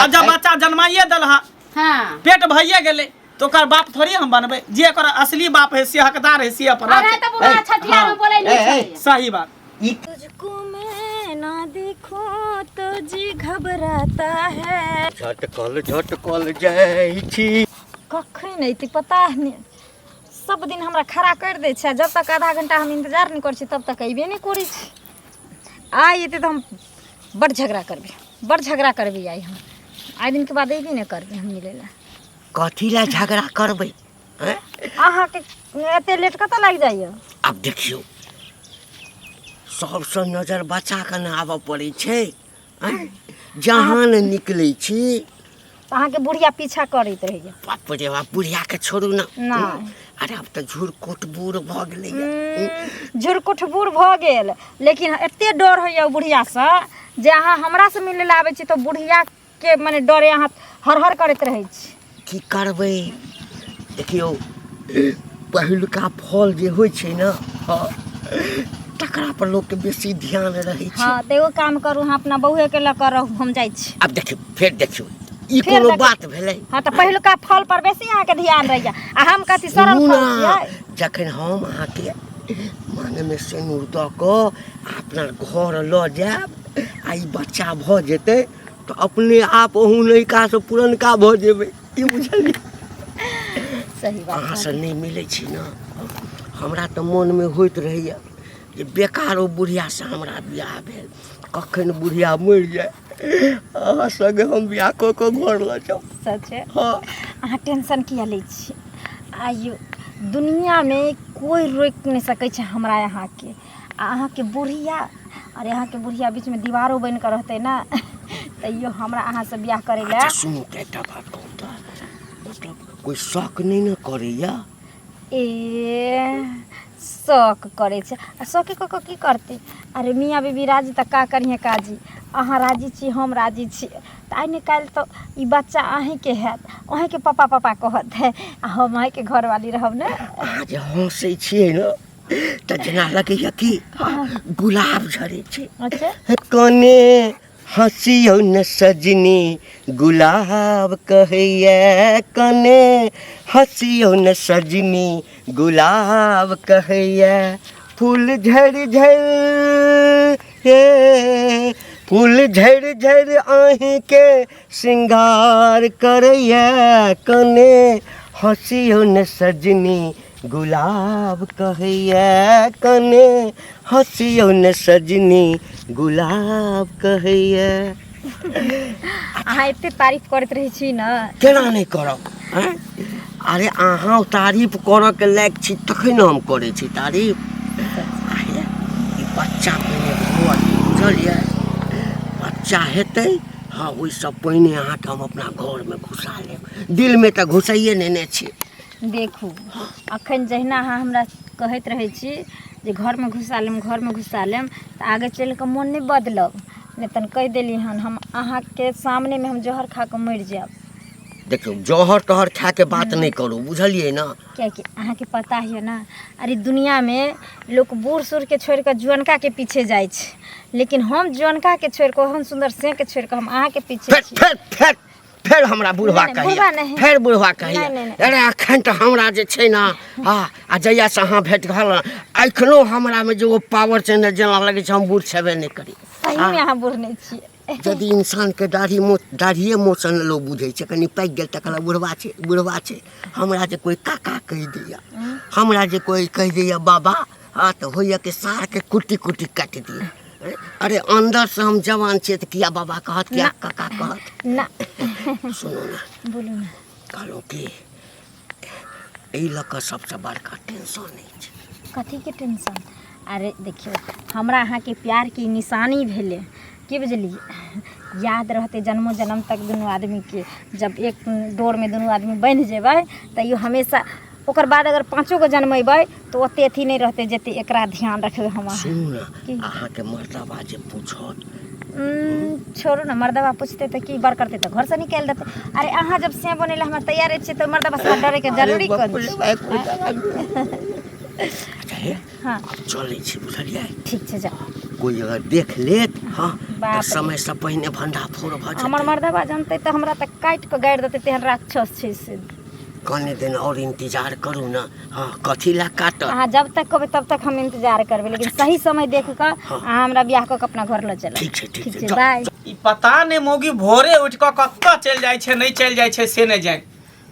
आ जब बच्चा जन्माइए दल हाँ पेट भइए गेले तो ओकर बाप थोड़ी हम बनबे जे एकर असली बाप है से हकदार है से पर अरे तो बुढ़ा छठिया में बोले नहीं सही बात। तुझको मैं ना देखूं तो जी घबराता है झटकल जाइ छी कखै नहीं ती पता नहीं सब दिन हमरा खड़ा कर दे छै जब तक आधा घंटा हम इंतजार नहीं कर छी तब तक अइबे नहीं करै छी आइ एते तो हम बड़ झगड़ा करबे आई हम आइ दिन के बाद अइबे नहीं करबे हम मिले ला कथी ला झगड़ा करबै अहाँ के एते लेट कत लग जाइए अब देखियो सबसे नजर बचा के न आबऽ पड़ै छै जहाँ न निकलै छी अहाँ के बुढ़िया पीछा करैत रहिए बाप रे बाप बुढ़िया के छोड़ू ना नहीं अरे अब तो झुरकोट बूढ़ भ गेलै झुरकुट बूढ़ भ गेल लेकिन एते डर होइए बुढ़िया से जे अहाँ हमरा से मिले ला आबै छी तो बुढ़िया के माने डरे अहाँ हर करैत रहै छी की करबै देखियो पहिलुका फल जे होइ छै न तकरा पर लोग के बेसी ध्यान रहै छै हाँ तो एगो काम करू अहाँ अपना बउए के ल कर हम जाइ छी अब देखियो फेर देखियो ई कोनो बात भेलै हाँ तो पहिलुका फल पर बेसी अहाँ के ध्यान रहैया आ हम कथी सरल फल छियै जखन हम अहाँ के माने में सिंदूर दऽ कऽ अपना घर लऽ जायब आ ई बच्चा भऽ जेतै तो अपने आप अहूँ नयका से पुरनका भऽ जेबै की बुझलियै सही बात अहाँ से नहीं मिलै छी न हमरा तो मन में होइत रहैया जे बेकार ओ बुढ़िया से हमरा बियाह भेल कखन बुढ़िया मरि जाए अहाँ संगे हम बियाह कऽ कऽ घर लऽ जाउ सच है हाँ अहाँ टेंशन किया लै छी आइयो दुनिया में कोई रोक नहीं सकै छै हमरा यहाँ के अहाँ के बुढ़िया अरे अहाँ के बुढ़िया बीच में दीवारो बन कर रहते ना तैयो हमरा अहाँ से बियाह करे ला सुनू एकटा बात कहू तऽ मतलब कोई शौक नहीं न करैया ए शौक करे छै आ शौके कऽ की करते अरे मियाँ बीबी राजी तऽ का करिए काजी अहाँ राजी छी हम राजी छी तऽ आइ निकाल तो ई बच्चा अहीं के हैत अहीं के पापा कहत है आ हम अहीं के घरवाली रहब ने अहाँ जे हँसै छियै न तऽ जेना लगैया कि गुलाब झड़ै छै अच्छा कने हँसियो न सजनी गुलाब कहैया कने हँसियो न सजनी गुलाब कहैया फूल झड़ झड़ आही के श्रृंगार करैया कने हँसियो न सजनी गुलाब कहैया कने हँसियो न सजनी गुलाब कहैया अहाँ एते तारीफ करैत रहै छी न केना नहीं करब अरे अहाँ तारीफ करऽ के लायक छी तखन हम करै छी तारीफ ई बच्चा पहिने भऽ बुझलियै बच्चा हेतै हाँ ओहिसँ पहिने अहाँके हम अपना घरमे घुसा लेब दिलमे तऽ घुसाइए नेने छी देखू अखन जहिना अहाँ हमरा कहैत रहै छी जे घरमे घुसा लेम तऽ आगे चलि कऽ मोन नहि बदलब नहीं तन कह देली हन हम अहाँके सामने में हम जहर खा के मर जाब देखियो जहर तहर खा के बात नहीं करू बुझलिए ना क्या कि अहाँ के पता है ना अरे दुनिया में लोग बूढ़ सूढ़ के छोड़ के जुअनका के पीछे जाए लेकिन हम जुअनका के छोड़ के हम सुंदर से के छोड़ के हम अहाँ के पीछे फिर हमरा बुढ़वा कहिए फिर बुढ़वा कहिए अरे अखन तो हमरा जे छै ना आ जहिया से अहाँ भेट गल अखनो हमरा में जो पावर छै ना जेना लगे छै हम बूढ़ छेबे नहीं करी सही में अहाँ बूढ़ नहीं छियै यदि इंसान के दाढ़िए मोशन लोग बुझे छै कनी पाकि गेल तकरा बुढ़वा छै हमरा जे कोई काका कह दैया हमरा जे कोई कह दैया बाबा तो होइया के सार के कुटी काट दिया अरे अंदर से हम जवान छियै तो किया बाबा कहत किया काका कहत ना सुनो ना बोलू ना कहलो कि एहि लऽ सबसे बड़का टेंशन नहीं छै कथी के टेंशन अरे देखियो हमरा अहाँ के प्यार की निशानी भेले की बुझलिए याद रहते जन्मों जन्म तक दोनों आदमी के जब एक डोर में दोनों आदमी बन जेबै तैयो हमेशा ओकर बाद अगर पाँचों को जन्मेबै तो ओते अथी नहीं रहते जते एकरा ध्यान रखबे हम अहाँ के मर्दबा जे पूछत छोड़ू ना मर्दबा पूछते तो की बार करते तो घर से निकाल देते अरे अहाँ जब से बने ला हम तैयार छी तो मर्दबा से डरे के जरूरी अच्छा हाँ चलै छी बुझलियै ठीक छै जाओ कोई अगर देख लेत हाँ बाप तो रे। समय से पहले भंडाफोड़ भ हमर जाते मर्दबा जानते तो हमरा तक काट के गाड़ि देते तेहन राक्षस छै से। कने दिन और इंतजार करू ना हाँ कथी ला काट अहाँ जब तक कहबै तब तक हम इंतजार करबै, लेकिन सही समय देख कऽ अहाँ हमरा बियाह कऽ के अपना घर ल चलब। ठीक छै ठीक छै, जाओ। बाय। ई पता नहीं मोगी भोरे उठ कऽ कतऽ चलि जाइ छै नहीं चलि जाइ छै से नहीं जान।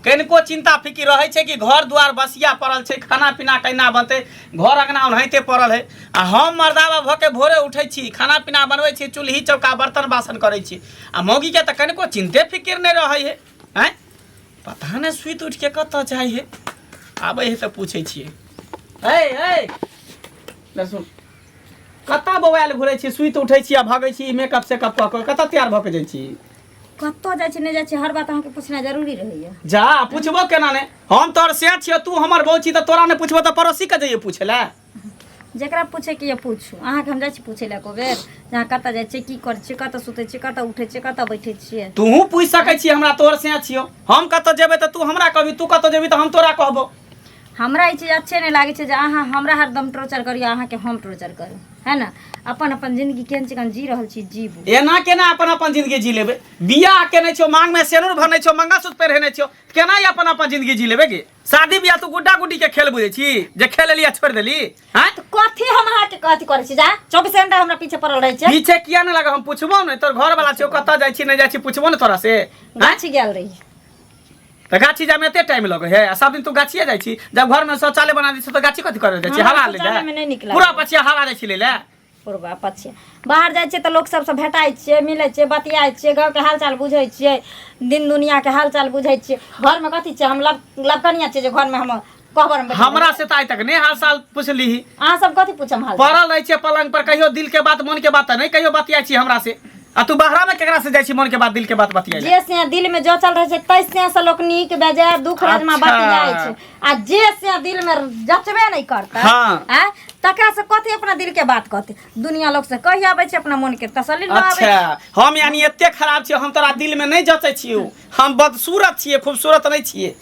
कनिको चिंता फिक्र रहे छै कि घर दुआर बसिया पड़ल छै, खाना पीना केना बनते, घर अंगना ओनाहिते पड़ल है। आ हम मर्दावा भऽ के भोरे उठै छी, खाना पीना बनबै छी, चूल्ही चौका बर्तन बासन करै छी। आ मौगी के तऽ कनिको चिंते फिक्र नहीं रहे है। हैं पता नहीं सुइत उठ के कतऽ जाइ है, आबै है तऽ पूछै छियै। ए सुन कतऽ बौआल घुरै छी, सुइत उठै छी आ भागै छी मेकअप सेकअप कऽ कऽ, कतऽ तैयार भऽ के जाइ छी? कतऽ जाइ छी नहीं जाइ छी हर बात अहाँके पूछना जरूरी रहैया। जा पूछबो केना ने, हम तोर से छियो तू हमर बहू छी, तऽ तोरा ने पूछबो तऽ पड़ोसी के जइए पूछे ला। जकरा पूछे के ये पूछू, अहाँके हम जाइ छी पूछे ला एको बेर जहाँ कतऽ जाइ छियै, की करै छियै, कतऽ सुतै छियै, कतऽ उठै छियै, कतऽ बैठै छियै। तूहू पूछ सकै छी हमरा, तोर से छियो। हम कतऽ जेबै तऽ तू हमरा कहबी, तू कतऽ जेबी तऽ हम तोरा कहबो। हमरा ई चीज अच्छे नहीं लागे छै जे अहाँ हमरा हरदम टॉर्चर करियो, अहाँके हम टॉर्चर करू, है ना। अपन अपन जिंदगी केहन चिकन जी रहल छी जीबू। एना केना अपन अपन जिंदगी जी लेबै? बियाह केने छो, मांग में सेनुर भरने छो, मंगलसूत्र पहिरने छो, केना ई अपन अपन जिंदगी जी लेबै गे? शादी बियाह तू गुड्डा गुड्डी के खेल बुझै छी जे खेल लिया छोड़ देली? हैं तो कथी हम अहाँके कथी करै छी? जा 24 घंटा हमरा पीछे पड़ल रहै छै। पीछे किया नहीं लगा? हम पूछबो ने, तोर घर वाला छो कतऽ जाइ छी नहीं जाइ छी पूछबो ने तोरा से। गाछी गेल रही तो गाछी जाए में एते टाइम लगे है? आ सब दिन तू गाछिए जाइ छी? जब घर में शौचालय बना दी तो गाछी कथी करे जाइ छी? हमरा हवा ले शौचालय में नहीं नीक जा लागै। पूरा पछिया हवा जाइ छी ले ले। पूर्वा पछिया बाहर जाइ छियै तऽ लोक सबसँ भेटाइ छियै, मिलै छियै, बतियाइ छियै, गाँवके हालचाल बुझै छियै, दिन दुनियाके हालचाल बुझै छियै। घरमे कथी छै? हम लबकनिया छियै जे घरमे हम कहबर में हमरा से तो आइ तक नहीं हाल साल पूछली। अहाँ सब कथी पूछम हाल? पड़ल रहे छे पलंग पर, कहियो दिल के बात मन के बात नहीं कहियो बतियाइ छी हमरा से। आ तू बाहरा में केकरा से जाइ छी मन के बात दिल के बात बतियाइ? जे से दिल में जो चल रहे छै तै से लोक नीक बेजाय दुख राजमा अच्छा। बतियाइ छै। आ जे से दिल में जचबे नहीं करता हाँ। तकरा से कथी अपना दिल के बात कहते? दुनिया लोग से कहि आबै छै, अपना मन के तसल्ली ल आबै छै। अच्छा हम यानी एते खराब छियै, हम तोरा दिल में नहीं जचै छियो? हम बदसूरत छियै, खूबसूरत नहीं छियै?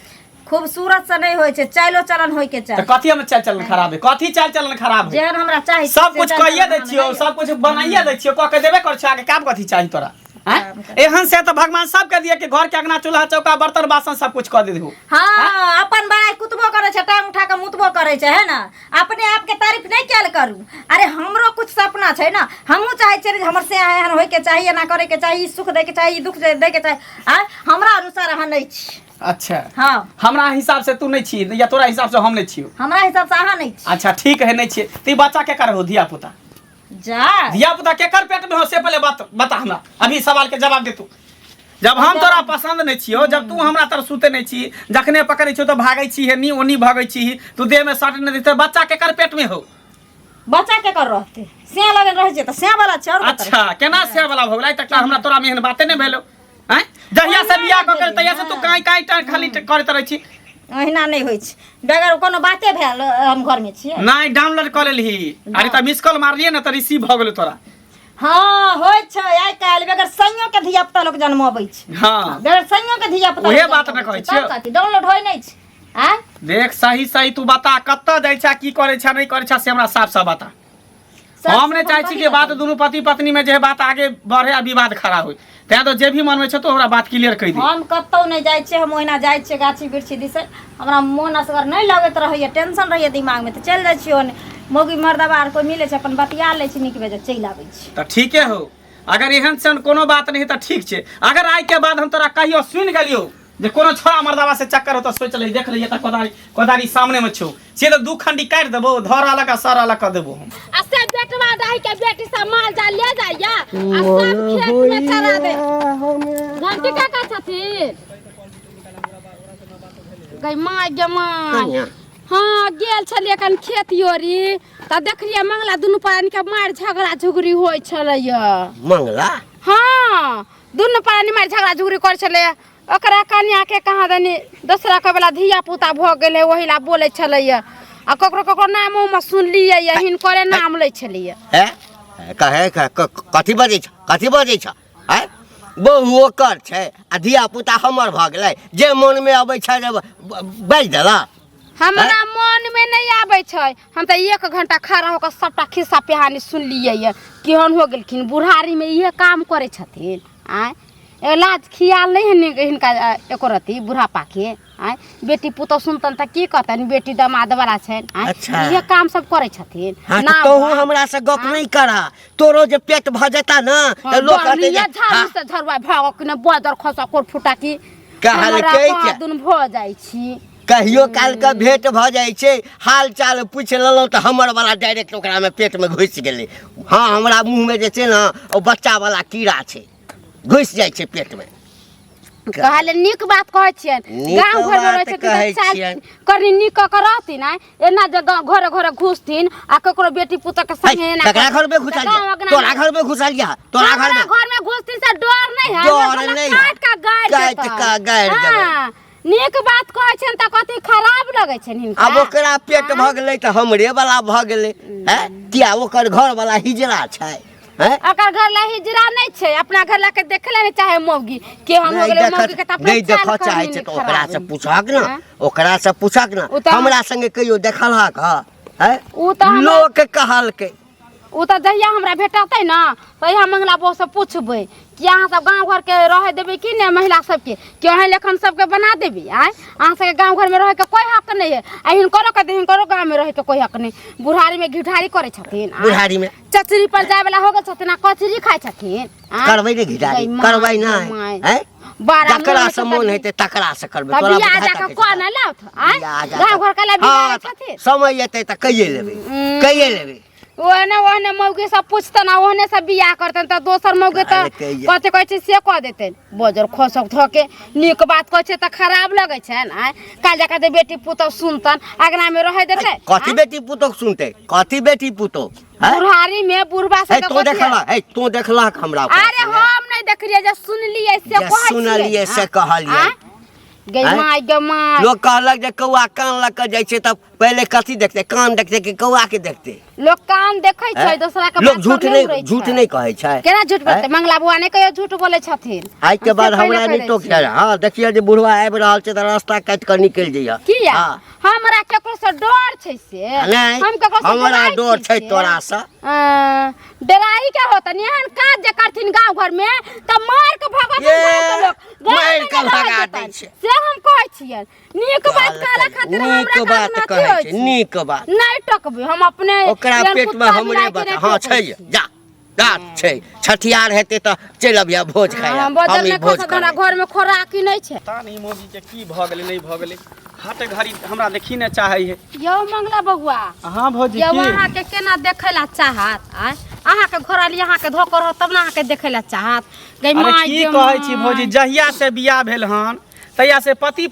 खूबसूरत से नहीं होय छै, चालो चलन होय के तो चाही। कथी में चाल चलन खराब है? कथी चाल चलन खराब है? जेहन हमरा चाही सब से कुछ चाल कहिए चलन दै हमरा छियो, नहीं। सब कुछ बनाइए दै छियो, कह के देबे कर छियो, आगे काम कथी चाहिए तोरा? एहन से तो भगवान सब के दिए कि घर के अंगना चूल्हा चौका बर्तन बासन सब कुछ कह दे दू। हाँ अपन बड़ाई कुतबो करे छै, टांग उठा के मुतबो करे छै, है ना। अपने आप के तारीफ नहीं कैल करू। अरे हमरो कुछ सपना छै ना, हमहू चाहे छियै हमर से एहन होय के चाहिए, ना करे के चाहिए, सुख दे के चाहिए, दुख दे के चाहिए। हमरा अनुसार अहाँ नहीं छी। अच्छा हाँ हमरा हिसाब से तू नहीं छी या तोरा हिसाब से हम नहीं छियो? हमरा हिसाब से अहाँ नहीं छी। अच्छा ठीक है नहीं छी। ती बच्चा के कर हो धिया पुता? जा धिया पुता के कर पेट में हो से पहले बात बता हमरा, अभी सवाल के जवाब दे तू। जब हम तोरा पसंद नहीं छियो, जब तू हमरा तर सुते नहीं छी, जखने पकड़े छियो तो भागै छी है नी ओनी भागै छी, तू देह में सट नहीं देते, बच्चा के कर पेट में हो? बच्चा के कर रहते से लगन रह छै त से वाला छै। और अच्छा केना से वाला हो गेलै? तक हमरा तोरा में एहन बाते नहीं भेलो हैं? जहिया से बियाह क के तहिया से तू काई काई खाली करत रहै छी। ओहिना नहीं होय छै, बेगर कोनो बाते भेल हम घर में छियै। नहीं डाउनलोड कर लेली। अरे त मिस कॉल मारलिए ना त रिसीव भ गेलो तोरा। हाँ होय छै आइ काल्हि बेगर संयोग के धिया पुता लोग जन्मबै छै। हाँ बेगर संयोग के धिया पुता ओहे बात न कहै छियै। कथी डाउनलोड होय नहीं छै? आ देख सही सही तू बता, कत्ता जाइ छा, की करे छा, नहीं करे छा, से हमरा साफ साफ बता। हम नहीं चाहे छी कि बात दोनों पति पत्नी में जे बात आगे बढ़े आ विवाद खड़ा हो, तैं तो जे भी मन में छ तो हमरा बात क्लियर कहि दे। हम कतौ नहीं जाइ छियै, हम ओहिना जाइ छियै गाछी बिरछी दिसे। हमरा मोन असगर नहीं लगैत रहैया, टेंशन रहैया दिमाग में, तो चल जाइ छियै ओने। मौगी मर्दबा आर कोई मिले छै अपन बतिया लै छी, नीक बेजा चलि आबै छी। तो ठीके हो। अगर एहन सन कोनो बात नहीं तो ठीक छे। अगर आइ के बाद हम तोरा कहियो सुन गेलियो जे कोनो छोरा मर्दबा से चक्कर हो तो सोच ले, देख ले, त कोदारी सामने में छो, से तो दू खंडी काट देबो, धर अलग सर अलग कर देबो हम। आ से बेटवा दाई के बेटी सब माल जाल ले जाइया आ सब खेत में चरा दे। घंटी का छथिन गई माय गे माय। हाँ गेल छलिए कन खेत योरी त देखलिए मंगला दुनू प्राणी के मार झगड़ा झुगड़ी होय छलैया। मंगला हाँ दुनू प्राणी मार झगड़ा झुगड़ी कर छले। ओकरा कन्या के कहा दनी दूसरा के बेला धिया पुता भ गेले, ओही ला बोले छलैया। आ ककरो ककरो नाम में सुनलिए या हिनकरे नाम ले छलिए। है कहे कथी बजै छ, कथी बजै छ? है बहु ओकर छै आ धिया पुता हमर भ गेलै, जे मन में अबै छै बाजि देला। हमरा मन में नहीं आवे छै। हम तो 1 घंटा खड़ा होकर सबटा खिस्सा पिहानी सुन लिए ये केहन हो गेलखिन बुढ़ारी में ये काम करे छथिन। आय इलाज खियाल नहीं है हिनका एको रती बुढ़ापा के। आय बेटी पुतौ सुनतन त की कहतन बेटी दामाद वाला छै। अच्छा। ये काम सब करे छथिन। हाँ, ना तो हमरा से गप नहीं करा। तोरो जे पेट भ जाता ना तो लोग कहते जे झाड़ू से झरवा भागो कि न बदर खसा कोर फुटा की कहल के दुन भ जाय छी। कहियो काल के भेंट भ जाय छै हाल चाल पूछ लेलौ त हमर वाला डायरेक्ट ओकरा में पेट में घुस गेलै। हाँ हमरा मुंह में जे छै ना ओ बच्चा वाला कीड़ा छै घुस जाय छै पेट में। कहले निक बात कहै छियन। गांव घर में रहै छै त करनी निक क रहथिन। एना जे घरे घरे घुसथिन आ ककरो बेटी पुत के संगे एना ककरा घर में घुसा लिया तोरा घर में घुसा लिया तोरा घर में घुसथिन से डर नहीं है। डर नहीं काट का गाड़ देबै। निक बात कहै छन त कथि खराब लगै छन हिनका। अब ओकरा पेट भ गेलै त हमरे वाला भ गेलै। हैं किया ओकर घर वाला हिजरा छै। अकर घर ला हिजरा नहीं छै अपना घर ला के देखले नहीं चाहे मौगी के हम हो गेले मौगी के त अपना नहीं देख चाहे छै त ओकरा से पूछक ना ओकरा से पूछक ना हमरा संगे कहियो देखलहक है उ त लोग कहल के उ त जहिया हमरा भेटतै ना तहिया मंगला बो से पूछबै कि अहाँ सब गांव घर के रह देबै कि ने महिला सब के केहन लेखन सब के बना देबै। आय अहाँ सब के गांव घर में रह के कोई हक नहीं है। हिन करो के हिन करो गांव में रह के कोई हक नहीं। बुढ़ारी में घिठारी करे छथिन। बुढ़ारी में चचरी पर जाय वाला हो गेल छथिन कचरी खाय छथिन। करबै रे घिठारी करबै ना हैं जकरा से मन हेते तकरा से करबै तोरा बियाह जाके कोन लाउथ। आय गांव घर के ला बियाह छथिन समय एतै त कहिए लेबै ओहने मौगी सब पूछतन ओहने सब बियाह करतन त दोसर मौगी त कथि कहै छै से कह देतन बजर खोसक धके निक बात कहै छै त खराब लगै छै। आय काल जाके दे बेटी पुतौ सुनतन अगना में रह देतै कथि बेटी पुतौ सुनतै कथि बेटी पुतौ बुढ़ारी में बुढ़बा से तो देखला हमरा। अरे हम नहीं देखलिए जे सुनलिए से कहै छी सुनलिए से कहलिए गमाई गमाई लोग कहलक जे कौआ कान लग के जाय छै त पहले कथि देखते कान देखते कि कौआ के देखते। लोग कान देखै छै दोसरा के लोग झूठ नहीं कहै छै। केना झूठ बोलते मंगला बुआ ने कहियो झूठ बोले छथिन। आज के बाद हमरा नहीं तो हां देखिए जे बुढ़वा आबि रहल छै त रास्ता काट के निकल जइया किया हमरा केकरो से डर छै से हम केकरो से हमरा डर छै तोरा से डराई क्या होता निहन काज जे करथिन गांव घर में त मार के भगत लोग मार के भगा दै छै से हम कहै छियै। नीक बात कहला खातिर नीक बात कहै छै नीक बात नहीं टकबै हम अपने ओकरा पेट में हमरे बात हां छै जा गात छै छठियार हेते त चल अबिया भोज खाया हम भोज हमरा घर में खोराकी नहीं छै। पता नहीं मौगी के की भ गेलै नहीं भ गेलै हाट घड़ी हमरा देखी न चाहै है। यौ मंगला बबुआ हां भौजी यौ की अहाँ के केना देखैला चाहत। आय अहाँ के घर वाली अहाँ के धोकर हो तब ना अहाँ के देखैला चाहत। गई अरे मां की कहै छी भौजी जहिया से बियाह भेल हन तहिया से पति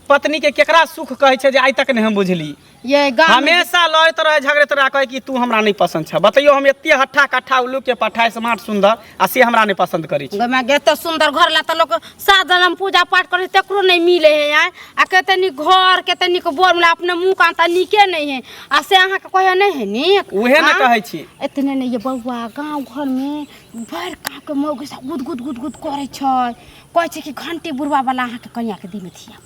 पत्नी के केकरा सुख कहै छै जे आइ तक नहीं हम बुझली। ये हमेशा लड़त रहे झगड़त रहे कहे कि तू हमरा नहीं पसंद छ बताइयो हम एते हट्ठा कट्ठा उल्लू के पठाए स्मार्ट सुंदर आ से हमरा नहीं पसंद करी छी। गमा गेते सुंदर घर ला त लोग सात जन्म पूजा पाठ करे तकरो नहीं मिले है। आ कहते नी घर कहते नी को बोर में अपने मुंह कांता निके नहीं है आ से अहाँ के कहे नहीं है नीक उहे न कहै छी। इतने नहीं ये बउआ गांव घर में भर का के मौगी सब गुद गुद गुद गुद करे छै कहै छै कि घंटी बुढ़वा वाला अहाँ के कन्या के दिन थिया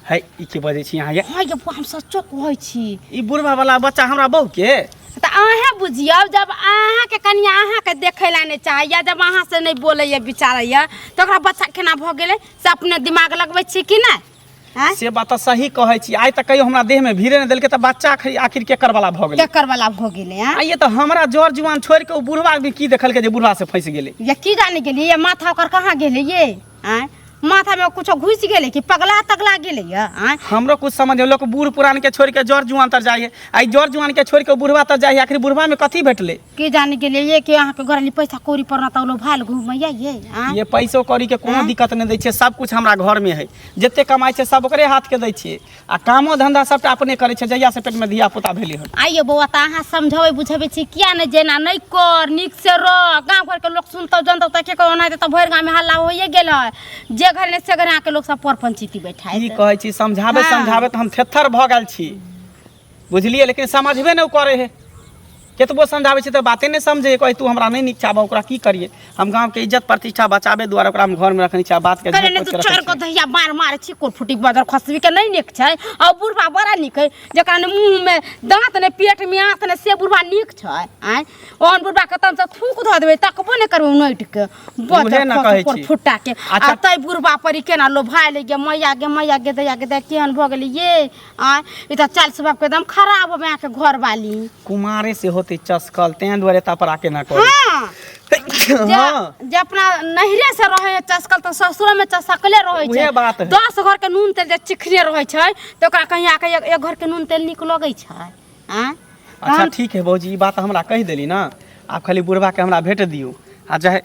है ई के बजै छी अहाँ ये हां ये हम सच्चो कहै छी ई बुढ़वा वाला बच्चा हमरा बहू के त अहाँ बुझियौ जब अहाँ के कन्या अहाँ के देखैला नहीं चाहिए जब अहाँ से नहीं बोलैया विचारैया त ओकरा बच्चा केना भ गेलै से अपने दिमाग लगबै छी कि नहीं। से बात सही कहै छी आइ तक कहियो हमरा देह में भीरे न देलके त बच्चा आखिर केकर वाला भ गेलै केकर वाला भ गेलै। आ ये त हमरा जोर जुआन छोड़ के बुढ़वा में की देखल के जे बुढ़वा से फंस गेलै ये की जाने गेलै ये माथा ओकर कहां गेलै ये आय माथा में कुछ घुस गेले कि पगला तगला गेले या हमरो कुछ समझ लोग बूढ़ पुरान के छोड़ के जड़ जुआन तर जाए आई जड़ जुआन के छोड़ के बुढ़वा तर जाए आखिर बुढ़वा में कथी भेटले के जाने के लिए ये कि अहाँ के घरली पैसा कौड़ी परना त लोग भाल घुमैया ये पैसो कौड़ी के कोनो दिक्कत नहीं दै छै सब कुछ हमरा घर में है जते कमाई छै सब ओकरे हाथ के दै छियै आ कामो धंधा सबटा अपने करे छै जहिया से पेट में धिया पुता भेले हन। आइयो बौआ त अहाँ समझावे बुझावे छी किया न जेना नहीं कर निक से रह गांव घर के लोग सुनतो जनतो त के को ओना त भर गांव में हल्ला होइए गेल जे घर ने से घर के लोग सब पर पंचायती बैठाए की कहै छी समझावे समझावे त हम थेथर भ गेल छी बुझलिए लेकिन समझबे न करे है केतबो समझाबै छी तऽ बाते नहि समझे, कहे तू हमरा नहीं नीक चाहब, ओकरा की करिए। हम गांव के इज्जत प्रतिष्ठा बचाबे दुआरे ओकरा हम घर में रखनी चाह, बात के करे ने तू चोर को दहिया मार मार छी कोर फुटी बदर खसबी के नहीं निक छै। आ बुढ़वा बड़ा निक है, जकरा ने मुंह में दांत ने पेट में आंत ने से बुढ़वा निक छै। आय ओन बुढ़वा के तन से थूक ध देबे तकबो ने करबो नैट के बदर कोर फुटा के। आ तै बुढ़वा परी केना लो भाई ले गे मैया गे दया गे केहन भ गेली ये। आय ई त चाल स्वभाव के एकदम खराब हो के घर वाली कुमारे से होते चस्कल तें दुआरे ता पर आके ना करे। हां जे अपना नहिरे से रहे चस्कल तो ससुर में चस्कले रहे छै। 10 घर के नून तेल जे चिखने रहे छै तो ओकरा कहीं आके एक घर के नून तेल निक लगे छै। हां अच्छा ठीक है भौजी, ई बात हमरा कह देली ना, आप खाली बुढ़वा के हमरा भेट दियो। आ चाहे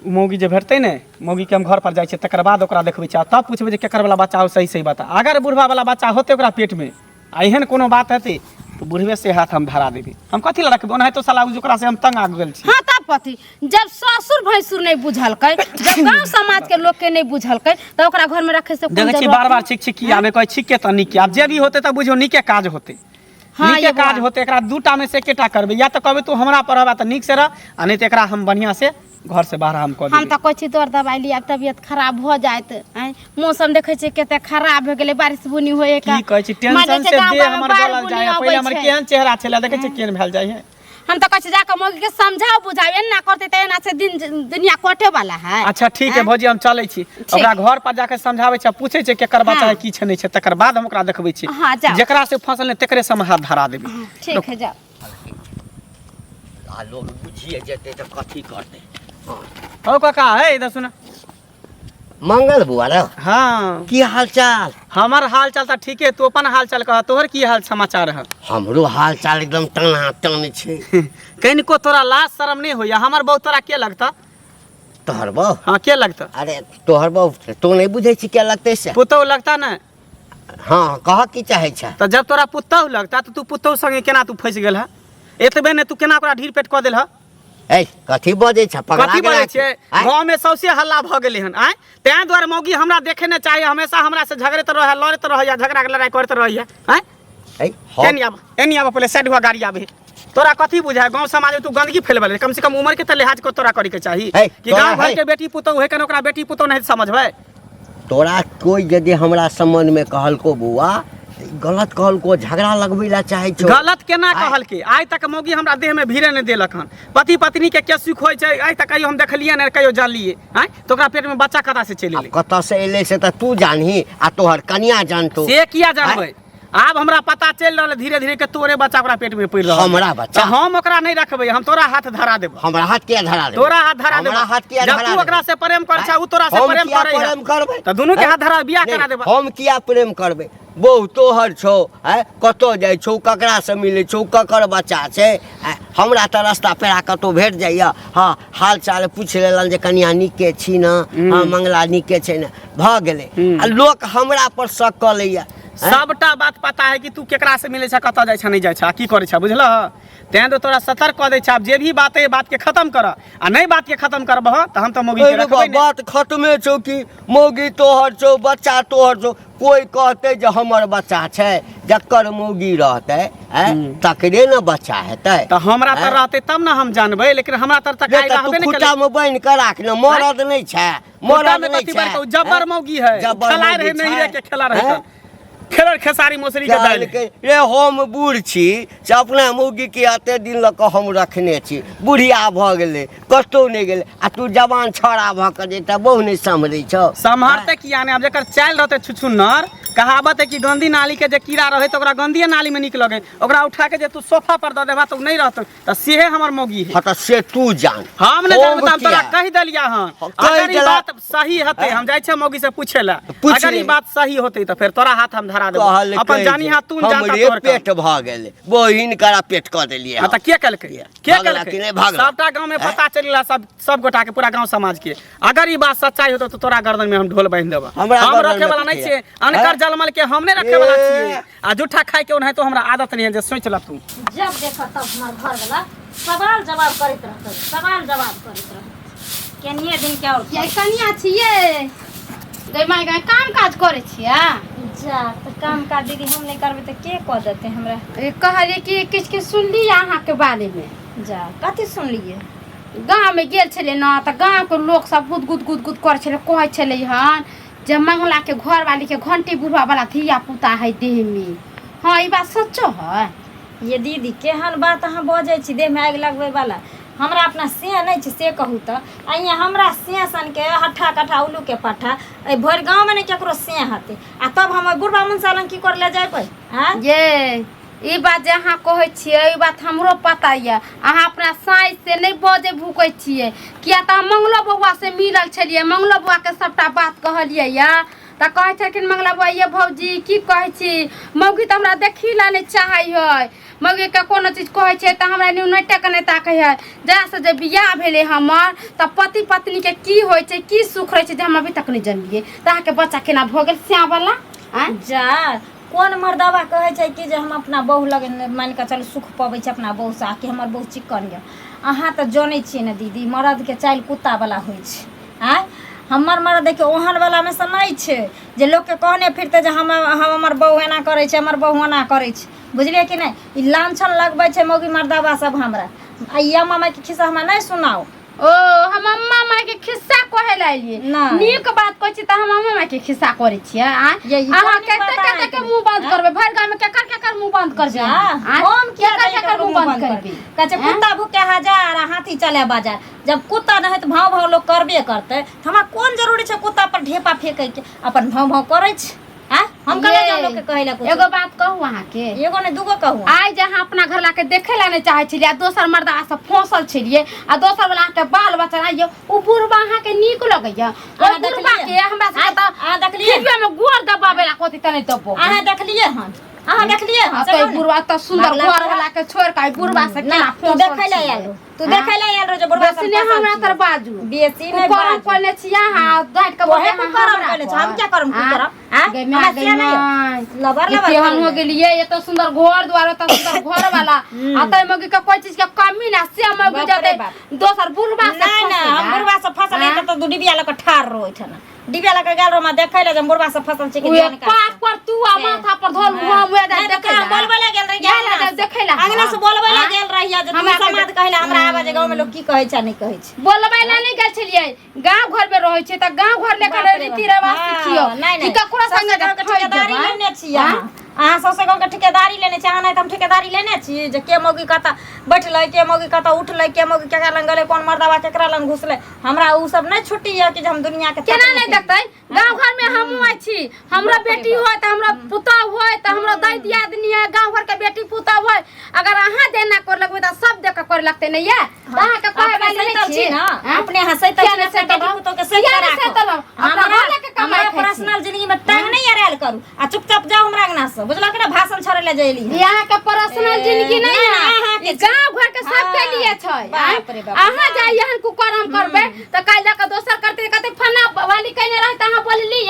मौगी जे भेटते ने, मौगी के हम घर पर जाय छै तकर बाद ओकरा देखबै छै, तब पूछबै जे केकर वाला बच्चा हो सही सही बता। अगर बुढ़वा वाला बच्चा होते ओकरा पेट में आ एहन कोनो बात हेते तो बुढ़वे से हाथ हम धरा देबे। हम कथि ला रखबे, ओना तो साला ओकरा से हम तंग आ गेल छी। हां तब पति जब ससुर भैंसुर नहीं बुझलकै, जब गांव समाज के लोग के नहीं बुझलकै त ओकरा घर में रखे से कोन जरूरत। देखै छी बार-बार छिक आबे कहै छिक के त निक आब जे भी होते त बुझो निके काज होते। हाँ, निके काज होते, एकरा दूटा में से एकेटा करबे, या त कहबे तू हमरा पर रहबा त निक से रह, आ नहीं त एकरा हम बढ़िया से घर से बाहर हम कह देबे। हम त कहै छी तोर दवाई लिया तबियत खराब हो जात। मौसम देखे छी केते खराब हो गेले, बारिश बुनी होए का की कहै छी टेंशन से देह हमर गलल जाय। पहिले हमर केहन चेहरा छले देखे छी केहन भेल जाय है। हम त कहै छी जाके मौगी के समझाओ बुझाओ, एना करते त एना से दिन दुनिया कटे वाला है। अच्छा ठीक है भौजी, हम चलै छी, ओकरा घर पर जाके समझाबै छी, पूछे छै केकर बच्चा है की छै नहीं छै, तकर बाद हम ओकरा देखबै छी। जेकरा से फसल ने तकरे से हम हाथ धरा देबै। ठीक है जाओ। आ लोग बुझिए जेते त कथी करते। ओ काका है इधर सुना। मंगल बुआ रे। हाँ की हाल चाल? हमार हाल चाल त ठीक है, तू अपन हाल चाल कह, तोहर की हाल समाचार है? हमरो हाल चाल एकदम टना टन छै। कनिको तोरा लाज शरम नहीं होया? हमर बहु तोरा के लगता? तोहर बहु? हाँ के लगता? अरे तोहर बहु तो नहीं बुझे छी के लगते से? पुतौ लगता ना? हाँ कह की चाहे छ? त जब तोरा पुतौ लगता त तू पुतौ संगे केना तू फंस गेल है? एतबे ने तू केना ओकरा ढीर पेट क देल है? ए कथी बजे छ? कथी बजे छे? गांव में सौसे हल्ला भ गेले हन। आय तें द्वारे मौगी हमरा देखे न चाहिए, हमेशा हमरा से झगड़े रहे, लड़ते रहे, या झगड़ा के लड़ाई करते रहे। आय एनी आब पहले साइड हुआ गाड़ी आबे। तोरा कथी बुझाय? गांव समाज में तू गंदगी फैलबे, कम से कम उम्र के त लिहाज को तोरा करे के चाहिए कि गांव घर के बेटी पुतौ है कन ओकरा बेटी पुतौ नहीं समझबे। तोरा कोई यदि हमरा संबंध में कहलको बुआ गलत कहलको, झगड़ा लगबै ला चाहे छो? गलत केना कहल के? आइ तक मौगी हमरा देह में भीरे नहीं देलक हन। पति पत्नी के के सुख होय छै आइ तक कहियो हम देखलिए ने, कहियो जानलिए। आइ तो ओकरा पेट में बच्चा कदा से चले ले? कत से एले से त तू जानही आ तोहर कन्या जानतो। से किया जानबै? आब हमरा पता चल रहल धीरे धीरे के तोरे बच्चा ओकरा पेट में पड़ रहल। हमरा बच्चा? हम ओकरा नहीं रखबै, हम तोरा हाथ धरा देब। हमरा हाथ किया धरा देब? तोरा हाथ धरा देब। हमरा हाथ किया धरा देब? जब तू ओकरा से प्रेम कर छ, उ तोरा से प्रेम करे है, करबै त दुनू के हाथ धरा बियाह करा देब। हम किया प्रेम करबै? बहु तोहर छौ, कतो जाइ छौ, ककरा से मिले छौ, ककर बच्चा छै? हमरा त रास्ता पेरा कतो भेट जाइया, हाँ हाल चाल पूछ लेलन जे कनिया नीके छी न, हाँ मंगला नीके छै न, भ गेलै। आ लोक हमरा पर शक क लैया। सबटा बात पता है कि तू केकरा से मिले छ, कत जाय छ, नहीं जाय छ, की करे छ, बुझलह? तें तो तोरा सतर्क क दे छ। अब जे भी बात है बात के खत्म कर, आ नहीं बात के खत्म करबह त हम त मौगी के रखबै नहीं। बात खत्मे छौ कि मौगी तोहर छौ, बच्चा तोहर छौ। कोई कहते जे हमर बच्चा छै, जकर मौगी रहते तकरे न बच्चा हेतै। त हमरा त रहते तब न हम जानबै, लेकिन हमरा त तकाई रहबे नहीं खुटा में बांध के राख न, मरद नहीं छै, मरद नहीं छै, जबर मौगी है, खेला रहे नहीं रे के खेला रहे, खेलर खेसारी मौसरी के दाल के। रे हम बूढ़ छी से अपना मौगी के अते दिन लक हम रखने छी, बुढ़िया भ गेले, कतो नहीं गेले, आ तू जवान छौड़ा भ के जेटा बहु नहीं संभरै छ। संभारते किया ने? अब जेकर चाल रहते छुछुन्नर, कहावत है कि गंदी नाली के जे कीड़ा रहे तो ओकरा गंदिये नाली में निक लगे, ओकरा उठा के जे तू सोफा पर द देबा तो नहीं रहत, त सेहे हमर मौगी है। हां त से तू जान, हम ने जानब, हम तोरा कह देलिया हन। अगर ई बात सही हते हम जाय छै मौगी से पूछे ला, अगर ई बात सही होते त फिर तोरा हाथ हम धरा देब। अपन जानी हाथ तू जानता तोर पेट भ गेले, बहिन करा पेट क देलिए। हां त के कलकै? के कलकै? सबटा गांव में पता चलिला, सब गोटा के, पूरा गांव समाज के। अगर ई बात सच्चाई होतो तो तोरा गर्दन में हम ढोल बांध देब। हम रखे वाला नहीं छे, अनकर जलमल के हम नहीं रखे वाला छिए। आ जूठा खाए के ओनहे तो हमरा आदत नहीं है, जे सोच ल तू। जब देखो तब हमार घर वाला सवाल जवाब करत रहत, सवाल जवाब करत रहत। केनिए दिन के और ये कनिया छिए गई माय गई काम काज करे छिए? जा तो काम का दीदी हम नहीं करबे तो के कह देते हमरा। कहलिए कि किछ सुनलिए अहाँ के बारे में। जा कथी सुनलिए? गाँव में गेल छले ना तो गाँव के लोग सब गुद गुद गुद गुद कर छले, कहे छले हन जे मंगला के घर वाली के घंटी बुढ़वा वाला धिया पुता है देह में। हाँ ई बात सच्चो है? ये दीदी केहन बात अहाँ बजै छी देह में आगि लगबै वाला। हमरा अपना से नहीं छै से कहू तो अइया हमरा से सन के हट्ठा कट्ठा उल्लू के पट्ठा भर गाँव में नहीं केकरो से हते आ तब हम बुढ़वा मुंसा लंग की कर ले जाय पे। ये ई बात जे अहाँ कहै छियै ई बात हमरो पता ये। अहाँ अपना साइज से नहीं बजे भूकै छियै, किया तऽ मंगलो बौआ से मिलल छलियै, मंगलो बौआ के सबटा बात कहलियै या तऽ कहै छथिन मंगला बौआ ये भौजी की कहै छी मौगी तऽ हमरा देखी ला नहीं चाहै है, मौगी के कोनो चीज कहै छै तऽ हमरा नहीं टक नहीं ताकै है। जहाँ से जे बियाह भेले हमर तऽ पति पत्नी के की होइ छै की सुख रहै छै जे हम अभी तक नहीं जानलियै। तऽ अहाँके बच्चा केना भऽ गेल स्याह वाला? जा कौन मर्दवा कहे छै कि जे हम अपना बहू लगे मान के चल सुख पबै छै अपना बहू से आके हमर बहू चिक्कन गे। अहाँ तऽ जानै छियै ने दीदी मर्द के चाल कुत्ता वाला होइ छै। हमर मर्द देखियो ओहन वाला में से नहीं छै जे लोग के कहने फिरते जे हम हमर बहू एना करे छै हमर बहू ओना करे छै, बुझलिए कि नहीं? ई लांछन लगबै छै मौगी मर्दवा सब हमरा। अइया मामा के खिस्सा हमरा नहीं सुनाओ। ओ हम अम्मा माय के खिस्सा कहे लाइए नीक बात कहै छी त हम अम्मा माय के खिस्सा करे छियै। अहाँ केते के मुंह बंद करबे भर गांव में केकर मुंह बंद करबे? हम केकर मुंह बंद करबे? कहे कुत्ता भूखे हजार हाथी चले बाजार। जब कुत्ता नहीं तो भाव भाव लोग करबे करते तो हमरा कौन जरूरी छै कुत्ता पर ढेपा फेंके के अपन भाव भाव करे छै। हम कहे जा लोग के कहेला कुछ। एगो बात कहू अहाँ के, एगो ने दूगो कहू। आइ जहाँ अपना घर ला के देखे ला नहीं चाहे छलिए दोसर मर्दा से फंसल छलिए आ दोसर वाला के बाल बच्चा आइयो ओ बुढ़बा अहाँ के नीक लगैया। ओ बुढ़बा के हमरा से त आ देखलिए फिर में गोर दबावेला कोती तने दबो। अहाँ देखलिए हन अहाँ देखलिए हन तो बुढ़बा त सुंदर घर वाला के छोड़ के बुढ़बा से केना तू देखै ले आलो तू देखै ले आलो जो बुढ़बा से ने हमरा तर बाजू बेसी ने करम कोने छिया हां डाट के ओहे को करम कोने छ हम क्या करम की करम? गे में आ गई लबर लबर हम हो गेलिए ये तो सुंदर घर द्वार त सुंदर घर वाला आ त मगे के कोई चीज के कमी ना से मगे जते दोसर बुढ़बा से नहीं ना हम बुढ़बा से फसल है त तू डिबिया लक ठार रो इठना डिबिया लक गेल रो में देखै ले जब बुढ़बा से फसल छै के ध्यान कर पाप पर तू आ माथा पर धोल हम वे देखै बोलबे ले गेल रही देखै ला अंगना से बोलबे ले गेल रही जे तू समाद कहला हमरा आवाज गांव में लोग की कहै छै नहीं कहै छै। बोलबे ला नहीं गेल छलिए गांव घर में रहै छै त गांव घर लेकर रीति रिवाज सिखियो नहीं ककरो संगे ठेकेदारी लेने छियै अहाँ सौसे गाँव के ठेकेदारी लेने छी। अहाँ नहीं हम ठेकेदारी लेने छी जे के मौगी कता बैठले के मौगी कता उठले के मौगी केकरा लंग गले कौन मर्दवा केकरा लंग घुसले हमरा उ सब नहीं छुट्टी है कि हम दुनिया के केना नहीं देखतै। गांव घर में हमहू आइ छी हमरा बेटी होय त हमरा पुता होय त हमरा दाई दियादनी है गांव घर के बेटी पुता होय अगर अहाँ देना कर लगबे त सब देख कर लगते नहीं है अहाँ के कहे वाली नहीं छी ना अपने हंसैत छी से बेटी पुतो के सही करा हमरा पर्सनल जिंदगी में टांग नहीं अरेल करू आ चुपचाप जाओ हमरा अंगना से बुझला कि ना भाषण छोड़े ले जइली यहाँ के पर्सनल जिंदगी नहीं है गांव घर के सब के लिए छै। अहाँ जाय यहाँ कुकरम करबे त काल जाके दोसर करते कते फना वाली कहने रहे त अहाँ बोलली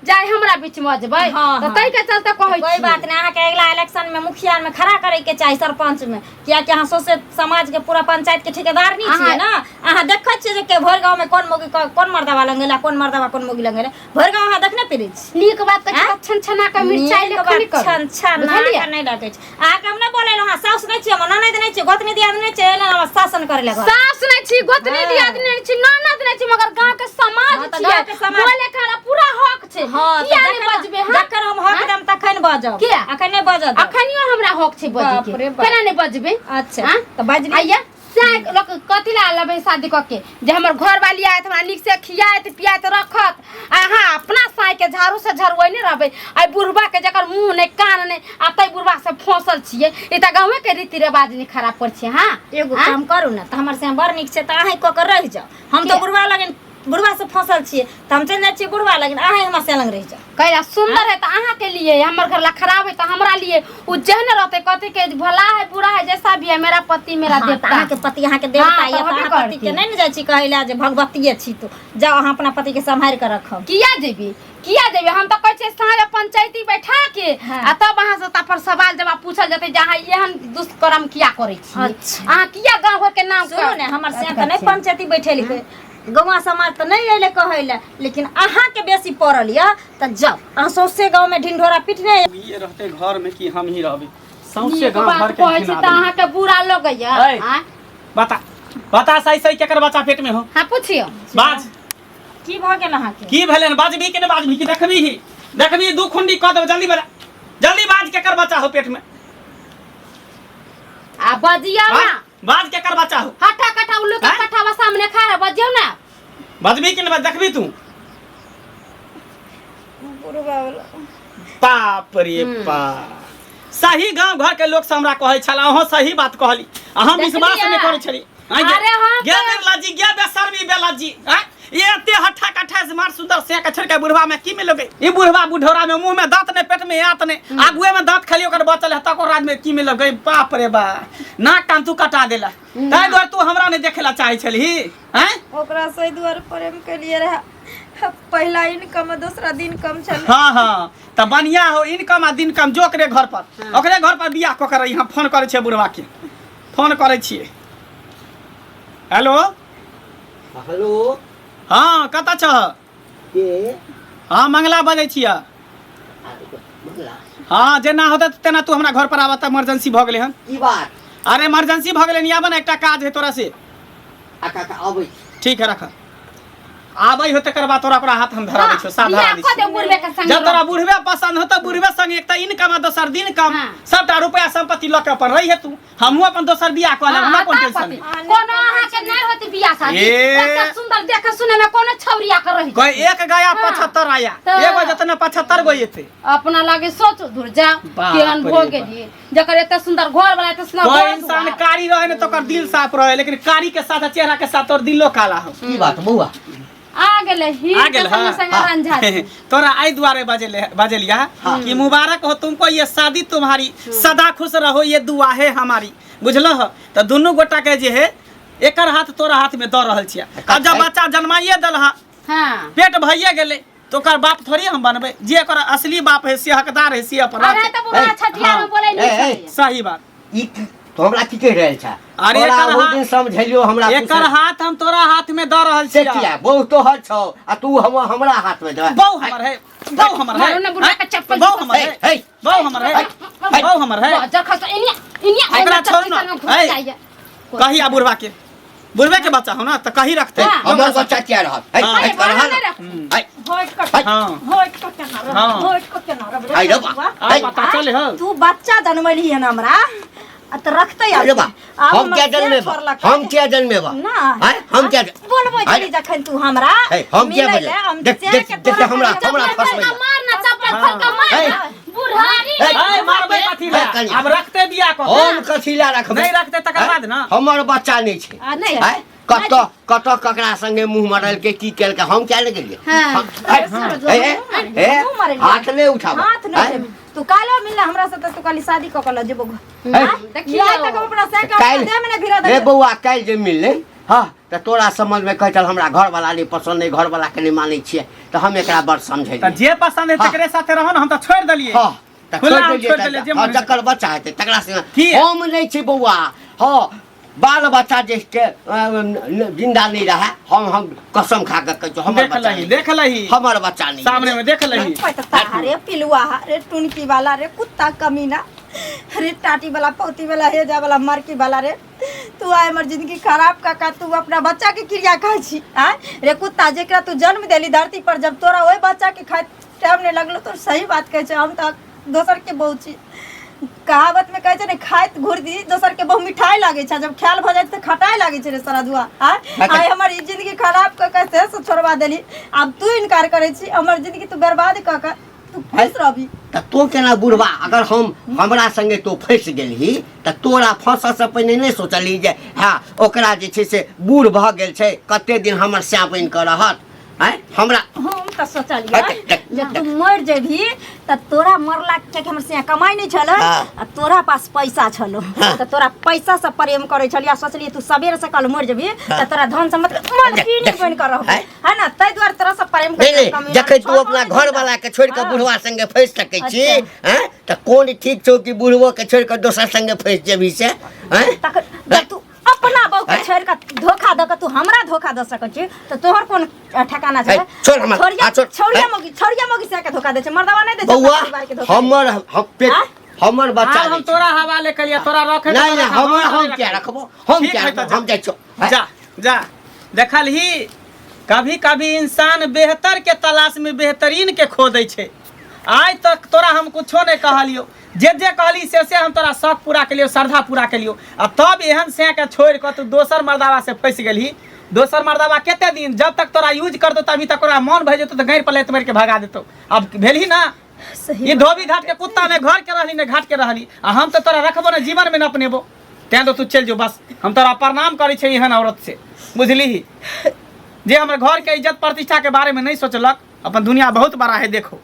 जाय हमरा बीच में जबै त तै के चलते कहै छी। कोई बात नहीं अहाँ के अगला इलेक्शन में मुखिया में खड़ा करे के चाहि सरपंच में किया कि अहाँ सोचे समाज के पूरा पंचायत के ठेकेदार नहीं छियै ना। अहाँ देखै छियै जे के भर गांव में कौन मौगी कौन मर्दवा लंगेला कौन मर्दवा कौन मौगी लंगेला भर गांव अहाँ देखने पिरै छी। नीक बात त छन छना के मिर्चाई लेखनी कर छन छना के नहीं डाकै छी अहाँ के हम नहीं बोलेलो हां साउस नहीं छी हम ननद नहीं छी गोतनी दियाद नहीं छी एला हम शासन करे ले सास नहीं छी गोतनी दियाद नहीं छी ननद नहीं छी मगर गांव के समाज छियै बोले खाना पूरा हक छै। किया नहीं बजबे जकर हम हक दम तखन बजब अखन नहीं बजब अखनियो हमरा हक छै बजे के केना नहीं बजबे? अच्छा त बजली आइया साग लोग कथी ला लेबे शादी क के जे हमर घर वाली आयत हमरा निक से खियात पियात रखत अहाँ अपना साई के झाड़ू से झरवै नहीं रहबे आ बुढ़बा के जकर मुंह ने कान ने आतै बुढ़बा से फंसल छिए ई त गांवे के रीति रिवाज नहीं खराब पर छिए। हां एगो काम करू ना त हमर से बड़ निक छै त अहाँ क के रह जाओ हम तो बुढ़वा लगे बुढ़वा से फंसल छिए त हम चल जाय छी बुढ़वा लगे अहाँ हमर से लंग रह जाओ। कहला सुंदर है त अहाँ के लिए हमर घर ला खराब है त हमरा लिए उ जहन रहते कथि के भला है बुरा है जैसा भी है मेरा पति मेरा देवता। अहाँ के पति अहाँ के देवता है त अहाँ पति के नहीं जाय छी कहला जे भगवतीये छी तो जाओ अहाँ अपना पति के संभाल के रखब। किया जेबी हम तो कहै छै सारे पंचायती बैठा के आ तब अहाँ से त पर सवाल जवाब पूछल जते जे अहाँ एहन दुष्कर्म किया करै छी। अहाँ किया गांव घर के नाम सुनो ने हमर से त नहीं पंचायती बैठेली गौवा समाज तो नहीं अइले कहै ले, लेकिन अहाँ के बेसी पड़ल या त जाओ अहाँ सौसे गांव में ढिंढोरा पीटने ये रहते घर में कि हम ही रहबे सौंसे ये गांव बात भर के कहै छी त अहाँ के बुरा लगैया। ऐ। हां बता सही सही केकर बच्चा पेट में हो हां पूछियो बाज की भ गेल अहाँ के? की भेलन बाजबी कि न बाजबी कि देखबी दू खुंडी क दो जल्दी बजा जल्दी बाज केकर बच्चा हो पेट में आ बजिया ना बाज केकर बच्चा हो हटा कटा उल्लू के हैं? कटावा सामने खड़ा बजियो ना। बाजबी कि न देखबी तू बुढ़वा वाला बाप रे बाप सही गांव घर के लोग से हमरा कहै छला अहाँ सही बात कहली हम विश्वास देखलियै? नहीं करै छली अरे हाँ, गे बेलाजी गे बेशर्मी बेलाजी ये एते हट्ठा कट्ठा से मार सुंदर से के छोड़ के बुढ़वा में की मिलोगे ई बुढ़वा बुढ़ौरा में मुंह में दांत ने पेट में आत ने आगुए में दांत खाली ओकर बचल है तको रात में की मिलोगे बाप रे बा नाक कान तू कटा देला ताई द्वार तू हमरा ने देखेला चाहे छली हैं ओकरा सही द्वार प्रेम के लिए रहा पहला इनकम दूसरा दिन कम चल। हां हां त बढ़िया हो इनकम आ दिन कम जोक रे घर पर ओकरे घर पर बियाह क कर यहां फोन करे छे बुढ़वा के फोन करे छिए हेलो हेलो हाँ कता छ के हाँ मंगला बजै छिया मंगला हाँ जेना होता तेना तू हमरा घर पर आवा त इमरजेंसी भ गेलै हन की बात अरे इमरजेंसी भ गेलै नियाबन एकटा काज है तोरा से आका का आबै ठीक है रख आबै हो तकर बाद तोरा ओकरा हाथ हम धरा दै छौ साधा दै खो दे छौ बुढ़वे के संग जब तोरा बुढ़वे पसंद हो त बुढ़वे संग एकटा इनकम आ दोसर दिन कम हाँ। सबटा रुपया संपत्ति ल के अपन रही है तू हमहू अपन दोसर बियाह क लेब हमरा कोन टेंशन कोनो अहाँ के नहीं होती बियाह शादी ए। एते सुंदर देखे सुने में कोनो छौरिया कर रही कोई एक गया 75 आया तो- एगो जतना 75 गो येते अपना लागे सोच दूर जा बाप केहन रे भो बाप। गेली जकर एते सुंदर घर वाला एते सुंदर कोई घर इंसान दुआर। कारी रहे न तो ओकर दिल साफ रहे लेकिन कारी के साथ चेहरा के साथ और दिलो काला हो की बात बउआ आ गेले ही आ गेल संग संग रंझा तोरा आई द्वारे बजलिया कि मुबारक हो तुमको ये शादी तुम्हारी सदा खुश रहो ये दुआ है हमारी बुझलो हो तो दोनों गोटा के जे है एकर हाथ तोरा हाथ में द रहल छिया अब जब बच्चा जन्माइए दलहा हां पेट भइए गेले तो ओकर बाप थोड़ी हम बनबे जे ओकर असली बाप है से हकदार है से पर अरे तो बुआ छठिया में बोले नहीं सही बात ई तो हमरा की कह रहल छ अरे तोरा एकर वो हाथ- दिन समझलियो हमरा एकर हाथ हम तोरा हाथ में द रहल से छिया किया बहु तो हर छौ आ तू हमरा हाथ में दे बहु हमर है बहु हमर है मारो ना बुढ़ा के चप्पल बहु हमर है हे बहु हमर है बहु हमर है जर खस इनिया एकरा छोड़ ना ए, कही आ बुढ़वा के बुढ़वे के बच्चा हो ना तो कही रखते हाँ। हमर बच्चा क्या रहत हे हाँ। हे बाहर नहीं रख। हे होट कट हाँ होट कट ना हाँ। होट कट ना आई रे बा आ पता चले हो तू बच्चा जन्मली है ना हमरा आ त रखते अरे बा आब हम क्या हमर जन्मे पेट बा फरलक। हम क्या जन्मे बा ना हैं हम क्या बोलबो हैं? चली जखन तू हमरा हे हम क्या मिलै बोले ले, हम देख से देख के देख तोरा हमरा चप्पल हमरा फंस में मार ना चप्पल खोल के हे मार बुढ़ारी हे ए मारबे कथी ले हे, कनिया। अब रखते बिया को हम कथीला रखबै नहीं रखते तकर बाद ना हमर बच्चा नहीं छै आ नहीं हैं कत कत ककरा संगे मुंह मरल के की केल के हम क्या ले गेलिए हाँ। मुंह मारे लिए। हाथ ले उठाब हाथ नहीं दे। तू कालो मिलला हमरा से त तू काली शादी क के ल जेबो देखियो या तक अपना से का काल दे मने भिरा रे दे बउआ काल जे मिलले हां त तोरा समझ में कहल हमरा घर वाला नहीं पसंद नहीं घर वाला के नहीं मानै छियै त हम एकरा बड़ त समझेलिए जे पसंद है तकरे साथे रहो ना हम त छोड़ देलिए हां त खुला छोड़ हम छोड़ देलिए, देलिए जे हां मन जकर बच्चा हेतै तकरा से की? हम नहीं छी बउआ हां बाल बच्चा जे के जिंदा नहीं रहा हम कसम खा के कहै हमर बच्चा नहीं देख लही हमर बच्चा नहीं सामने में देख लही रे पिलुआ रे टुनकी वाला रे कुत्ता कमीना रे टाटी वाला पौती वाला हेजा वाला मार्की वाला रे तू आए हमर जिंदगी खराब का तू अपना बच्चा के क्रिया खाई छी आ रे कुत्ता जेकरा तू जन्म देली धरती पर जब तोरा ओए बच्चा के खाए टाइम नहीं लगलो तो सही बात कहै छै हम त दोसर के बहु छी कहावत में कहै छै ने खाइत घुरदी दोसर के बहु मिठाई लागे छै जब ख्याल भ जाय त खटाई लागे छै रे सरदुआ आय हमर ई जिंदगी खराब क के से छोड़वा देली अब तू इनकार करे छी हमर जिंदगी तू बर्बाद क के तू खुश रहबी त तो केना बुढ़वा अगर हमरा संगे तो फंस गेलही त तोरा फंस से पहिने नहीं सोचली जे हाँ ओकरा जे छै से बूढ़ भ गेल छै कते दिन हमर स्याह बन के रहत हैं हमरा हम त सोचलिए जे तू मर जेबी त तोरा मरला के हमर से कमाई नहीं छल आ तोरा पास पैसा छलो त तोरा पैसा से प्रेम करे छलिया सोचलिए तू सवेर से कल मर जेबी त तोरा धन सम्पत्ति मालकिन बन कर रह है ना तै द्वार तोरा से प्रेम नहीं जखे तू अपना घर वाला के छोड़ के बुढ़वा संगे फंस सकै छी हैं त कोन ठीक छौ कि बुढ़वा के छोड़ के दोसर संगे फंस जेबी से हैं तक तू अपना बहू के छोड़ के धोखा दे के तू हमरा धोखा दे सकै छी तो तोहर कोन ठिकाना छै? छोड़ हमर, छोड़। छोड़िया मौगी से के धोखा दे छै, मर्दवा नहीं दे छै बउआ परिवार के धोखा। हमर बच्चा हाल हम तोरा हवाले कलिया, तोरा रखे नहीं नहीं हम क्या रखबो, हम ठीक क्या है तो रखबो, हम जाइ छो। जा जा देखल ही कभी कभी इंसान बेहतर के तलाश में बेहतरीन के खो दै छै। आज तक तोरा हम कुछो नहीं कहलियो, जे कहली से हम तोरा शौक पूरा केलियो, श्रद्धा पूरा केलियो, आ तब एहन से के छोड़ के तू दोसर मर्दावा से फंस गेलही। दोसर मर्दावा केते दिन जब तक तोरा यूज करतो तभी तक तोरा मन भै जेतो तो गैर पलेत मार के भगा देतो। अब भेलही ना ये धोबी घाट के कुत्ता में घर के रहली ने घाट के रहली, आ हम तो तोरा रखबो ना जीवन में न अपनेबो। तें तो तू चल जो बस, हम तोरा प्रणाम करै छै एहन औरत से, बुझली? जे हमर घर के इज्जत प्रतिष्ठा के बारे में नहीं सोचलक, अपन दुनिया बहुत बड़ा है देखो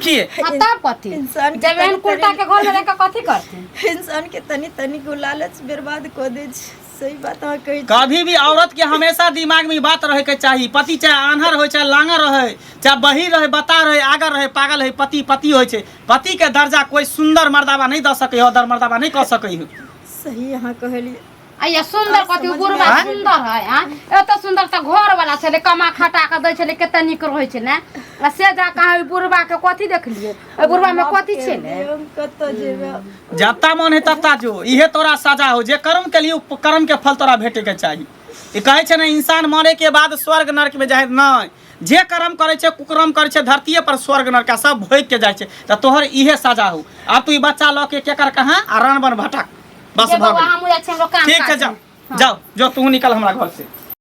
की तब कथी इंसान जब एहन कुर्ता के घर में रह के कथी करते? इंसान के तनी तनी को लालच बर्बाद कर दे छै। सही बात है कही। कभी भी औरत के हमेशा दिमाग में बात रहे के चाहिए। पति चाहे आन्हर हो चाहे लांगर रहे, चाहे बहिर रहे, बता रहे, आगर रहे, पागल रहे, पति पति हो छै। पति के दर्जा कोई सुंदर मर्दावा नहीं दे सके, अदर मर्दावा नहीं कह सके। सही यहाँ कहलिए। ये सुंदर कथी बुढ़वा सुंदर है? एत सुंदर तो घर वाला छले, कमा खटा के दै छले, कते निक रहै छै ने। से जा कहाँ बुढ़वा के कथी देखलिए? ओइ बुढ़वा में कथी छले? हम कत जेबे? जत्ता मन है तत्ता जो, इहे तोरा सजा हो। जे कर्म के लिए कर्म के फल तोरा भेटे के चाहिए। ये कहे छै ना इंसान मरे के बाद स्वर्ग नरक में जाए नहीं, जे कर्म करे छै कुकर्म करे छै धरतीये पर स्वर्ग नरक सब भोग के जाए छै। त तोहर इहे सजा हो। अब तू ई बच्चा ल के केकर कहां आ रण बन भटक बस जे भग। बाबा हम जा छै, हम लोग काम ठीक है, जाओ जाओ जो तू निकल हमरा घर से।